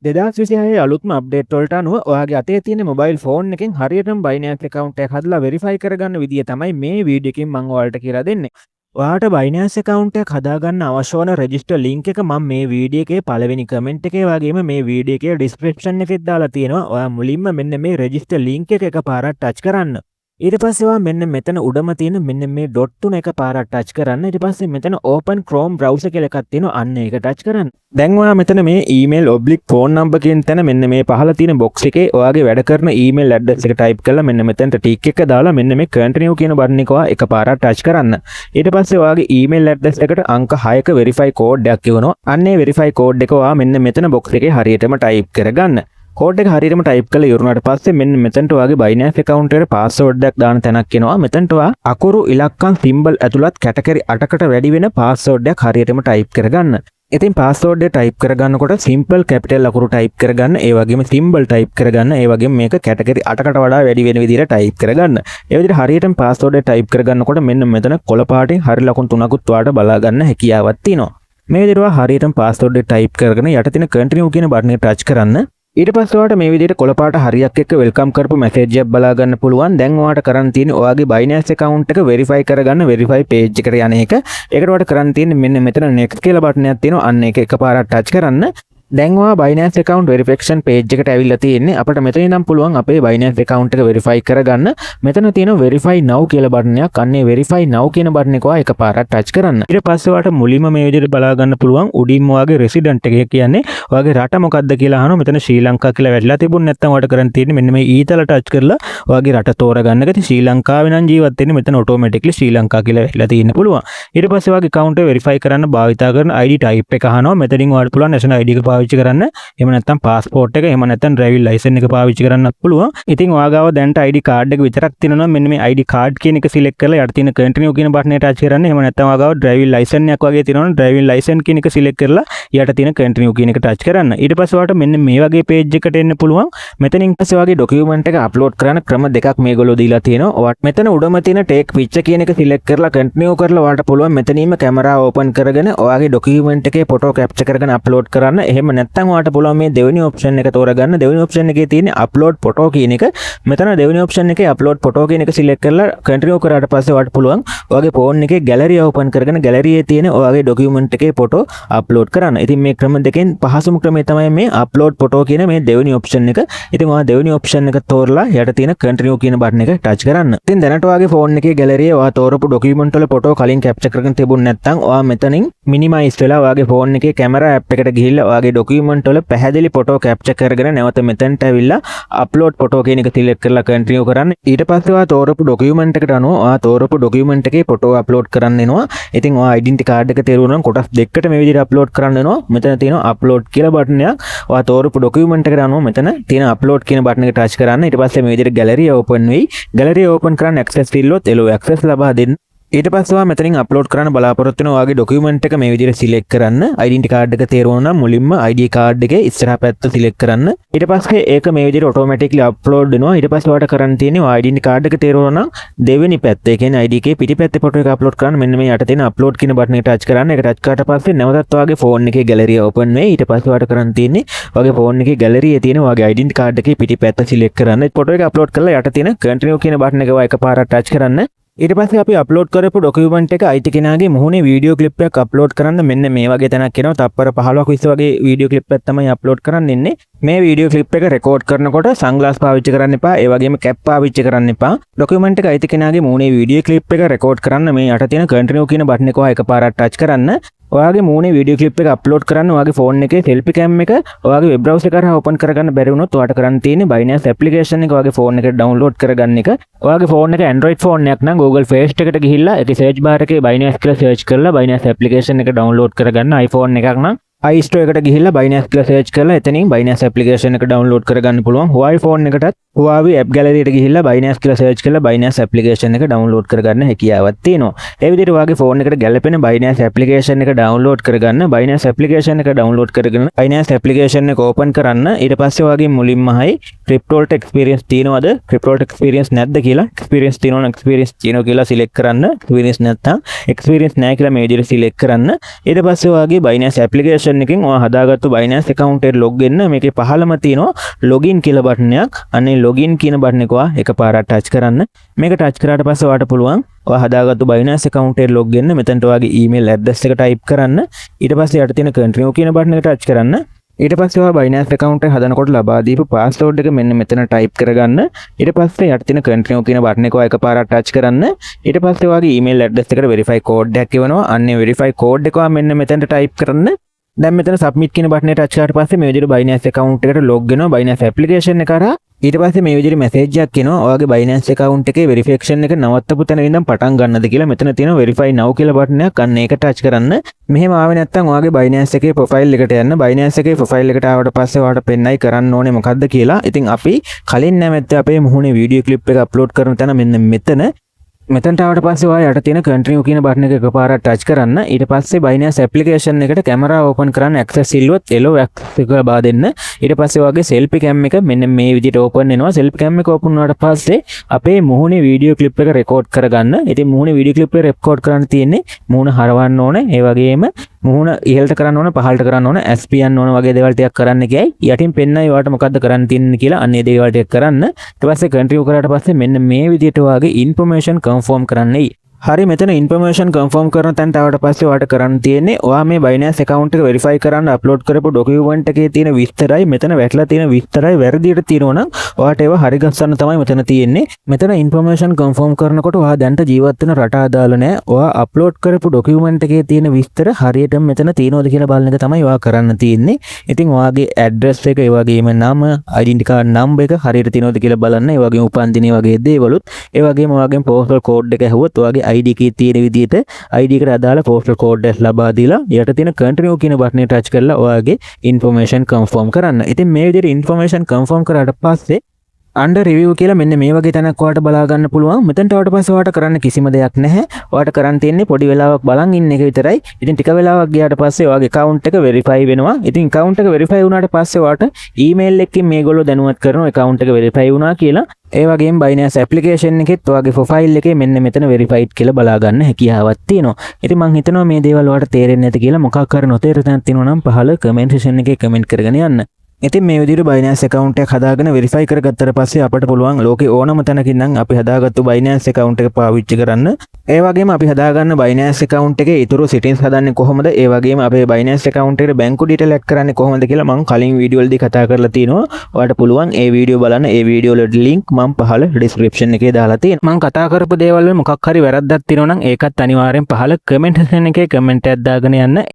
2026 අලුත්ම අප්ඩේට් වලට අනුව ඔයාගේ අතේ තියෙන මොබයිල් ෆෝන් එකෙන් හරියටම Binance account එකක් හදලා verify කරගන්න විදිය තමයි මේ වීඩියෝ එකකින් මම ඔයාලට කියලා දෙන්නේ. ඔයාට Binance account එකක් හදාගන්න අවශ්‍ය වන register link එක මම මේ වීඩියෝ එකේ පළවෙනි comment එකේ වගේම මේ වීඩියෝ එකේ description එකෙත් දාලා තියෙනවා. ඔයා මුලින්ම මෙන්න මේ register link එක එකපාරක් touch කරන්න. ඊට පස්සේ ඔයා මෙන්න මෙතන උඩම තියෙන මෙන්න මේ dot තුන එකපාරක් touch කරන්න. ඊට පස්සේ මෙතන open Chrome browser කියලා එකක් තියෙනවා. අන්න ඒක touch කරන්න. දැන් ඔයා මෙතන මේ email/phone number කියන තැන මෙන්න මේ පහළ තියෙන box එකේ ඔයාගේ වැඩ කරන email address එක type කරලා මෙන්න මෙතනට tick එක දාලා මෙන්න මේ continue කියන button එක ඔයා එකපාරක් touch කරන්න. ඊට පස්සේ ඔයාගේ email address එකට අංක 6ක verify code එකක් එවනවා. අන්නේ verify code එක ඔයා මෙන්න මෙතන box එකේ හරියටම type කරගන්න. කෝඩ් එක හරියටම ටයිප් කරලා ඉවරනාට පස්සේ මෙන්න මෙතනට ඔයාගේ Binance account එකට password එකක් දාන තැනක් එනවා. මෙතනට ඔයා අකුරු ඉලක්කම් symbol ඇතුළත් කැටගරි 8කට වැඩි වෙන password එකක් හරියටම ටයිප් කරගන්න. ඉතින් password එක ටයිප් කරගන්නකොට simple capital අකුරු ටයිප් කරගන්න. ඒ වගේම symbol ටයිප් කරගන්න. ඒ වගේම මේක කැටගරි 8කට වඩා වැඩි වෙන විදිහට ටයිප් කරගන්න. ඒ විදිහට හරියටම password එක ටයිප් කරගන්නකොට මෙන්න මෙතන කොළ පාටින් හරි ලකුණු තුනකුත් ඔයාලට බලා ගන්න හැකියාවක් තියෙනවා. මේ විදිහට හරියටම password එක ටයිප් කරගෙන යට තියෙන continue කියන button එක touch කරන්න. ඊට පස්සේ ඔයාලට මේ විදිහට කොළපාට හරියක් එක්ක වෙල්කම් කරපු මැසේජ් එකක් බලා ගන්න පුළුවන්. දැන් ඔයාලට කරන්න තියෙන්නේ ඔයාගේ Binance account එක verify කරගන්න verify page එකට යන එක. ඒකට ඔයාලට කරන්න තියෙන්නේ මෙන්න මෙතන next කියලා බටන් එකක් තියෙනවා. අන්න ඒක එකපාරක් touch කරන්න. දැන් ඔයා Binance account verification page එකට ඇවිල්ලා තියෙන්නේ. අපිට මෙතන ඉඳන් පුළුවන් අපේ Binance account එක verify කරගන්න. මෙතන තියෙන verify now කියලා බටන් එකක්. අන්නේ verify now කියන බටන් එක ඔයා එකපාරක් touch කරන්න. ඊට පස්සේ ඔයාට මුලින්ම මේ විදිහට බලා ගන්න පුළුවන් උඩින්ම ඔයාගේ resident එක කියන්නේ ඔයාගේ රට මොකක්ද කියලා අහනවා. මෙතන ශ්‍රී ලංකා කියලා වැටලා තිබුණ නැත්නම් ඔයාට කරන්න තියෙන්නේ මෙන්න මේ ඊතල touch කරලා ඔයාගේ රට තෝරගන්න එක. ඉතින් ශ්‍රී ලංකාවේ නම් ජීවත් වෙන්නේ මෙතන automatically ශ්‍රී ලංකා කියලා වැටලා තියෙන්න පුළුවන්. ඊට පස්සේ ඔයාගේ account එක verify කරන්න භාවිතා කරන ID type එක අහනවා. මෙතනින් ඔයාලට පුළුවන් national ID එක පාවිච්චි කරන්න. එහෙම නැත්නම් passport එක, එහෙම නැත්නම් driving license එක පාවිච්චි කරන්නත් පුළුවන්. ඉතින් ඔයාගාව දැන්ට ID card එක විතරක් තියෙනවා නම් මෙන්න මේ ID card කියන එක select කරලා යට තියෙන continue කියන button එක touch කරන්න. එහෙම නැත්නම් ඔයාගාව driving license එකක් වගේ තියෙනවා නම් driving license කියන එක select කරලා යට තියෙන continue කියන එක touch කරන්න. ඊට පස්සේ ඔයාලට මෙන්න මේ වගේ page එකකට එන්න පුළුවන්. මෙතනින් පස්සේ ඔයාගේ document එක upload කරන්න ක්‍රම දෙකක් මේගොල්ලෝ දීලා තියෙනවා. ඔයාට මෙතන උඩම තියෙන take picture කියන එක select කරලා continue කරලා ඔයාලට පුළුවන් මෙතනින්ම camera open කරගෙන ඔයාගේ document එකේ photo capture කරගෙන upload කරන්න. එහෙම නැත්නම් ඔයාට පුළුවන් මේ දෙවෙනි option එක තෝරගන්න. දෙවෙනි option එකේ තියෙන upload photo කියන එක. මෙතන දෙවෙනි option එකේ upload photo කියන එක select කරලා continue කරාට පස්සේ ඔයාට පුළුවන් ඔයාගේ phone එකේ gallery open කරගෙන gallery එකේ තියෙන ඔයාගේ document එකේ photo upload කරන්න. ඉතින් මේ ක්‍රම දෙකෙන් පහසුම ක්‍රමය තමයි මේ upload photo කියන මේ දෙවෙනි option එක. ඉතින් ඔයා දෙවෙනි option එක තෝරලා යට තියෙන continue කියන button එක touch කරන්න. ඉතින් දැනට ඔයාගේ phone එකේ gallery ඔයා තෝරපු document වල photo කලින් capture කරගෙන තිබුණ නැත්නම් ඔයා මෙතනින් minimize වෙලා ඔයාගේ phone එකේ camera app එකට ගිහිල්ලා ඔයාගේ document වල පැහැදිලි photo capture කරගෙන නැවත මෙතනට ඇවිල්ලා upload photo කියන එක select කරලා continue කරන්න. ඊට පස්සේ ඔයා තෝරපු document එකට අනුව ඔයා තෝරපු document එකේ photo upload කරන්න වෙනවා. ඉතින් ඔයා identity card එක තේරුණා නම් කොටස් දෙකකට මේ විදිහට upload කරන්න වෙනවා. මෙතන තියෙනවා upload කියලා button එකක්. ඔයා තෝරපු document එකට අනුව මෙතන තියෙන upload කියන button එක touch කරන්න. ඊට පස්සේ මේ විදිහට gallery open වෙයි. gallery open කරන්න access ඉල්ලුවොත් එළෝ access ලබා දෙන්න. ඊට පස්සේ ඔයා මෙතනින් අප්ලෝඩ් කරන්න බලාපොරොත්තු වෙන ඔයාගේ ડોකියුමන්ට් එක මේ විදිහට සිලෙක්ට් කරන්න. ඩෙන්ටිටි කාඩ් එක තේරුණා නම් මුලින්ම ID කාඩ් එකේ ඉස්සරහා පැත්ත සිලෙක්ට් කරන්න. ඊට පස්සේ ඒක මේ විදිහට ඔටෝමැටික්ලි අප්ලෝඩ් වෙනවා. ඊට පස්සේ ඔයාලට කරන්න තියෙන්නේ ඔයා ඩෙන්ටිටි කාඩ් එක තේරුණා නම් දෙවෙනි පැත්ත, ඒ කියන්නේ ID එකේ පිටිපැත්තේ ෆොටෝ එක අප්ලෝඩ් කරන්න. මෙන්න මේ යට තියෙන අප්ලෝඩ් කියන බටන් එක ටච් කරන්න. ඒක ටච් කරාට පස්සේ නැවතත් ඔයාගේ ෆෝන් එකේ ගැලරිය ඕපන් වෙයි. ඊට පස්සේ ඔයාලට කරන්න තියෙන්නේ ඔයාගේ ෆෝන් එකේ ගැලරියේ තියෙන ඔයාගේ ඩෙන්ටිටි කාඩ් එකේ පිටිපැත්ත සිලෙක්ට් කරන්න. ෆොටෝ එක අප්ලෝඩ් කරලා යට තියෙන කන්ටිනියු කියන බටන් එක ඔයා එකපාරක් ටච් කරන්න. ඊට පස්සේ අපි අප්ලෝඩ් කරපු ડોකියුමන්ට් එක අයිති කෙනාගේ මුහුණේ වීඩියෝ ක්ලිප් එකක් අප්ලෝඩ් කරන්න මෙන්න මේ වගේ තැනක් එනවා. තප්පර 15ක 20 වගේ වීඩියෝ ක්ලිප් එකක් තමයි අප්ලෝඩ් කරන්න ඉන්නේ. මේ වීඩියෝ ක්ලිප් එක රෙකෝඩ් කරනකොට සන්ග්ලාස් පාවිච්චි කරන්න එපා. ඒ වගේම කැප් පාවිච්චි කරන්න එපා. ડોකියුමන්ට් එක අයිති කෙනාගේ මුහුණේ වීඩියෝ ක්ලිප් එක රෙකෝඩ් කරන්න මේ යට තියෙන කන්ටිනියු කියන බටන් එක ඔයා එකපාරක් ටච් කරන්න. ඔයාගේ මූණේ වීඩියෝ ක්ලිප් එක අප්ලෝඩ් කරන්න ඔයාගේ ෆෝන් එකේ selfie cam එක ඔයාගේ වෙබ් browser එක කරා ඕපන් කරගන්න බැරි වුණොත් ඔයාට කරන්න තියෙන්නේ Binance application එක ඔයාගේ ෆෝන් එකට download කරගන්න එක. ඔයාගේ ෆෝන් එක Android ෆෝන් එකක් නම් Google Play Store එකට ගිහිල්ලා ඒකේ search bar එකේ Binance කියලා search කරලා Binance application එක download කරගන්න. iPhone එකක් නම් iStore එකට ගිහිල්ලා Binance කියලා search කරලා එතනින් Binance application එක download කරගන්න පුළුවන්. Huawei phone එකටත් Huawei app gallery එකට ගිහිල්ලා Binance කියලා search කරලා Binance application එක download කරගන්න හැකියාවක් තියෙනවා. ඒ විදිහට ඔයාගේ phone එකට ගැලපෙන Binance application එක download කරගන්න. Binance application එක download කරගෙන Binance application එක open කරන්න. ඊට පස්සේ ඔයාගේ මුලින්ම හයි crypto වලට experience තියෙනවද? crypto වලට experience නැද්ද කියලා experience තියෙනවා නම් experience තියෙනවා කියලා select කරන්න. experience නැත්නම් experience නැහැ කියලා මේ විදිහට select කරන්න. ඊට පස්සේ ඔයාගේ Binance application ඇප්ලිකේෂන් එකෙන් ඔයා හදාගත්තු Binance account එකට log වෙන්න මේකේ පහළම තියෙනවා login කියලා බටන් එකක්. අනේ login කියන බටන් එක ඔයා එකපාරක් ටච් කරන්න. මේක ටච් කරාට පස්සේ ඔයාට පුළුවන් ඔයා හදාගත්තු Binance account එකට log වෙන්න. මෙතනට ඔයාගේ email address එක type කරන්න. ඊට පස්සේ යට තියෙන continue කියන බටන් එක ටච් කරන්න. ඊට පස්සේ ඔයා Binance account එක හදනකොට ලබා දීපු password එක මෙන්න මෙතන type කරගන්න. ඊට පස්සේ යට තියෙන continue කියන බටන් එක ඔයා එකපාරක් ටච් කරන්න. ඊට පස්සේ ඔයාගේ email address එකට verify code එකක් එවනවා. අන්නේ verify code එක ඔයා මෙන්න මෙතනට type කරන්න. දැන් මෙතන submit කියන බටන් එක ටච් කරාට පස්සේ මේ විදිහට Binance account එකට log වෙනවා Binance application එක කරා. ඊට පස්සේ මේ විදිහට message එකක් එනවා ඔයාගේ Binance account එකේ verification එක නවත්තපු තැන ඉඳන් පටන් ගන්නද කියලා. මෙතන තියෙනවා verify now කියලා බටන් එකක්. අන්න ඒක ටච් කරන්න. මෙහෙම ආවේ නැත්නම් ඔයාගේ Binance එකේ profile එකට යන්න. Binance එකේ profile එකට ආවට පස්සේ ඔයාලට පෙන්නයි කරන්න ඕනේ මොකද්ද කියලා. ඉතින් අපි කලින් නැමෙත් අපේ මුහුණේ වීඩියෝ ක්ලිප් එක අප්ලෝඩ් කරන තැන මෙන්න මෙතනට ආවට පස්සේ ඔයා යට තියෙන continue කියන බටන් එක එකපාරක් ටච් කරන්න. ඊට පස්සේ Binance application එකට camera open කරන්න access ඉල්ලුවොත් yellow access එක ලබා දෙන්න. ඊට පස්සේ ඔයාගේ selfie cam එක මෙන්න මේ විදිහට open වෙනවා. selfie cam එක open වුණාට පස්සේ අපේ මුහුණේ වීඩියෝ ක්ලිප් එක record කරගන්න. ඉතින් මුහුණේ වීඩියෝ ක්ලිප් එක record කරන්න තියෙන්නේ මුහුණ හරවන්න ඕනේ. ඒ වගේම මුහුණ ඉහළට කරන්න ඕන පහළට කරන්න ඕන ඇස් පියන්න ඕන වගේ දේවල් ටිකක් කරන්න කියයි. යටින් පෙන්නයි ඔයාලට මොකද්ද කරන්න තියෙන්නේ කියලා අන්නේ දේවල් ටික කරන්න. ඊට පස්සේ continue කරාට පස්සේ මෙන්න මේ විදිහට ඔයාගේ information confirm කරන්නයි. හරි මෙතන information confirm කරන තැනට ආවට පස්සේ ඔයාලට කරන්න තියෙන්නේ ඔයා මේ Binance account එක verify කරන්න upload කරපු document එකේ තියෙන විස්තරයි මෙතන වැටලා තියෙන විස්තරයි වැරදියට තියෙනවා නම් ඔයාට ඒවා හරි ගස්සන්න තමයි මෙතන තියෙන්නේ. මෙතන information confirm කරනකොට ඔයා දැන්ට ජීවත් වෙන රට අදාළ නැහැ. ඔයා upload කරපු document එකේ තියෙන විස්තර හරියටම මෙතන තියෙනවද කියලා බලන එක තමයි ඔයා කරන්න තියෙන්නේ. ඉතින් ඔයාගේ address එක ඒ වගේම නම identity card number එක හරියට තියෙනවද කියලා බලන්න. ඒ වගේම උපන්දිනේ වගේ දේවලුත් ඒ වගේම ඔයාගේ postal code එක ඇහුවොත් ඔයාගේ ID එකේ තියෙන විදිහට ID එකට අදාළ postal code එක ලබා දීලා යට තියෙන continue කියන බටන් එක ටච් කරලා ඔයාගේ information confirm කරන්න. ඉතින් මේ විදිහට information confirm කරාට පස්සේ under review කියලා මෙන්න මේ වගේ තැනක් ඔයාලට බලා ගන්න පුළුවන්. මෙතනට ආවට පස්සේ ඔයාලට කරන්න කිසිම දෙයක් නැහැ. ඔයාලට කරන්න තියෙන්නේ පොඩි වෙලාවක් බලන් ඉන්න එක විතරයි. ඉතින් ටික වෙලාවක් ගියාට පස්සේ ඔයාගේ account එක verify වෙනවා. ඉතින් account එක verify වුණාට පස්සේ ඔයාලට email එකකින් මේගොල්ලෝ දැනුවත් කරනවා account එක verify වුණා කියලා. ඒ වගේම Binance application එකෙත් ඔයාගේ profile එකේ මෙන්න මෙතන verified කියලා බලා ගන්න හැකියාවක් තියෙනවා. ඉතින් මම හිතනවා මේ දේවල් ඔයාලට තේරෙන්නේ නැති කියලා. මොකක් හරි නොතේරෙන තැනක් තියෙනවා නම් පහළ comment section එකේ comment කරගෙන යන්න. ඉතින් මේ විදිහට Binance account එක හදාගෙන verify කරගත්තට පස්සේ අපිට පුළුවන් ලෝකේ ඕනම තැනකින් නම් අපි හදාගත්තු Binance account එක පාවිච්චි කරන්න. ඒ වගේම අපි හදාගන්න Binance account එකේ ඊටු settings හදන්නේ කොහොමද? ඒ වගේම අපේ Binance account එකට බැංකු detail add කරන්නේ කොහොමද කියලා මම කලින් වීඩියෝ වලදී කතා කරලා තිනවා. ඔයාලට පුළුවන් ඒ වීඩියෝ බලන්න. ඒ වීඩියෝ වල link මම පහළ description එකේ දාලා තියෙනවා. මම කතා කරපු දේවල් වල මොකක් හරි වැරද්දක් තියෙනවා නම් ඒකත් අනිවාර්යෙන් පහළ comment section එකේ comment එකක් දාගෙන යන්න.